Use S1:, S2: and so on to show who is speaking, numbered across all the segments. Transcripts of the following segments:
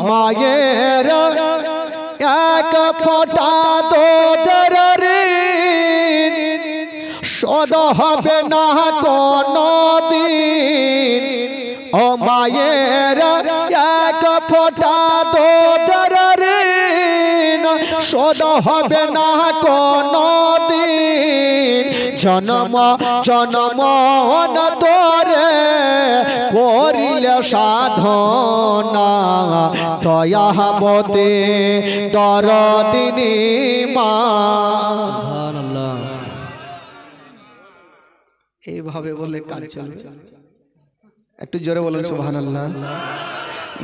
S1: মায়ের এক ফোঁটা দুধের ঋণ শোধ হবে না কোনদিন। ও মায়ের এক ফোঁটা দুধের ঋণ শোধ হবে না কোনদিন। জন্ম জন্ম তোরে করিলে সাধনা দয়াবতী দরদিনী মা। এইভাবে বলে কাজ চলবে। একটু জোরে বলুন সুবহানাল্লাহ।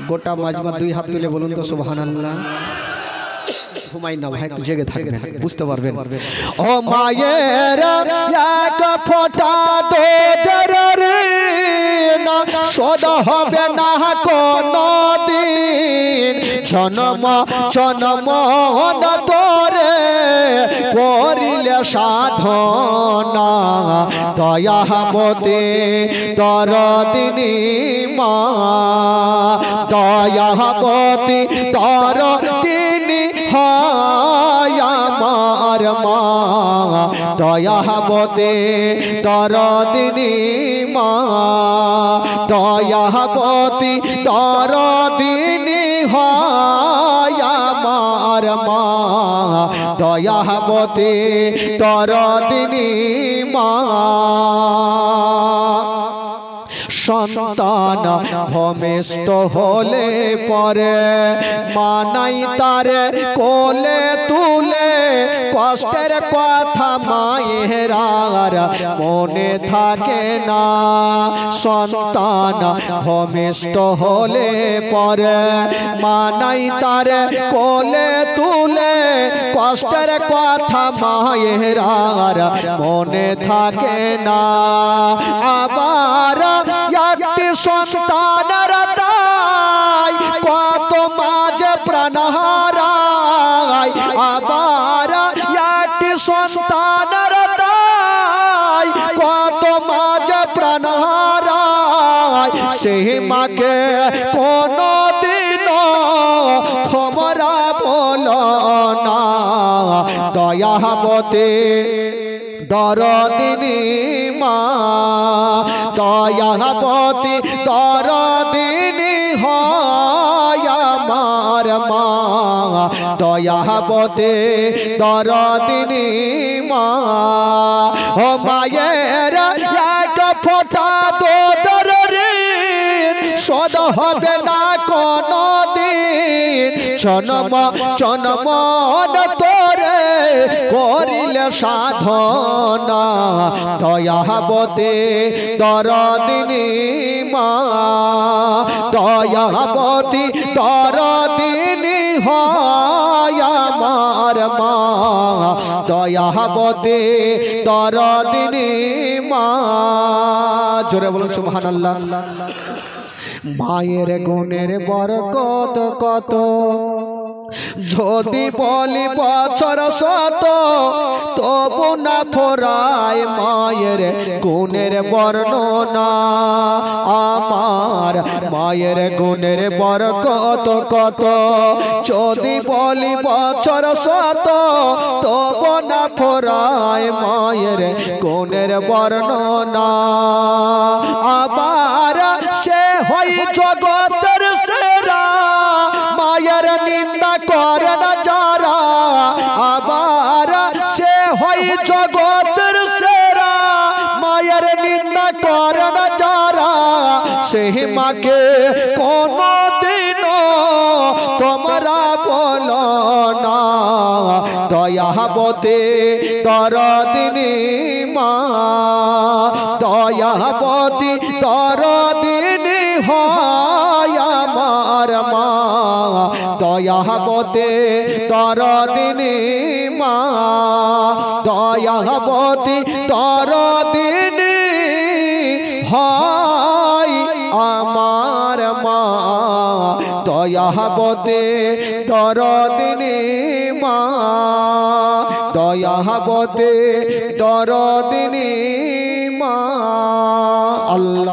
S1: গোটা মাজমা দুই হাত তুলে বলুন তো সুবহানাল্লাহ। ঘুমাই না ভাই, একটু জেগে থাকবেন, বুঝতে পারবেন। ও মায়ের এক ফোঁটা দুধের ঋণ শোধ হবে না কোনদিন। জন্ম জন্ম তোরে করিলে সাধনা দয়াবতী দরদিনী মা। দয়াবতী দরদিনী হয় আমার মা। দয়াবতী দরদিনী মা। দয়াবতী দরদিনী হয় আমার মা। দয়াবতী দরদিনী মা। সন্তান ভূমিষ্ঠ হলে পরে মানাই তারে কোলে তুলে। কষ্টের কথা মায়ের আর মনে থাকে না। সন্তান ভূমিষ্ঠ হলে পরে মানাই তারে কোলে তুলে। কষ্টের কথা মায়ের আর মনে থাকে না। আবার একটি সন্তানের দায় কত মাঝে প্রাণ হারায়। আবার একটি সন্তানের দায় কত মাঝে প্রাণ হারায়। সেই মাকে কোনদিনও তোমরা বলো না দয়াবতী দরদিনী মা। দয়াবতী দরদিনী হয় আমার মা। দয়াবতী দরদিনী মা। ও মায়ের এক ফোঁটা দুধের ঋণ শোধ হবে না কোনদিন। জন্ম জন্ম তোরে করিলে সাধনা দয়াবতী দরদিনী মা। দয়াবতী দরদিনী হয় আমার মা। দয়াবতী দরদিনী মা। জোরে বলুন সুবহানাল্লাহ। মায়ের গুণের বরকত কত যদি বলি বছর শত তবু না ফোরায় মায়ের গুণের বর্ণনা। আমার মায়ের গুণের বরকত কত যদি বলি বছর শত তবু না ফোরায় মায়ের গুণের বর্ণনা। আবার সে হই জগতের সেরা মায়ের নিন্দা করে না যারা। আবার সে হই জগতের সেরা মায়ের নিন্দা করে না যারা। সেই মাকে কোনদিনও তোমরা বলো না দয়াবতী দরদিনী মা। দয়াবতী দরদিনী হয় আমার মা। দয়াবতী দরদিনী মা। দয়াবতী দরদিনী হয় আমার মা। দয়াবতী দরদিনী মা। দয়াবতী দরদিনী মা। আল্লাহ।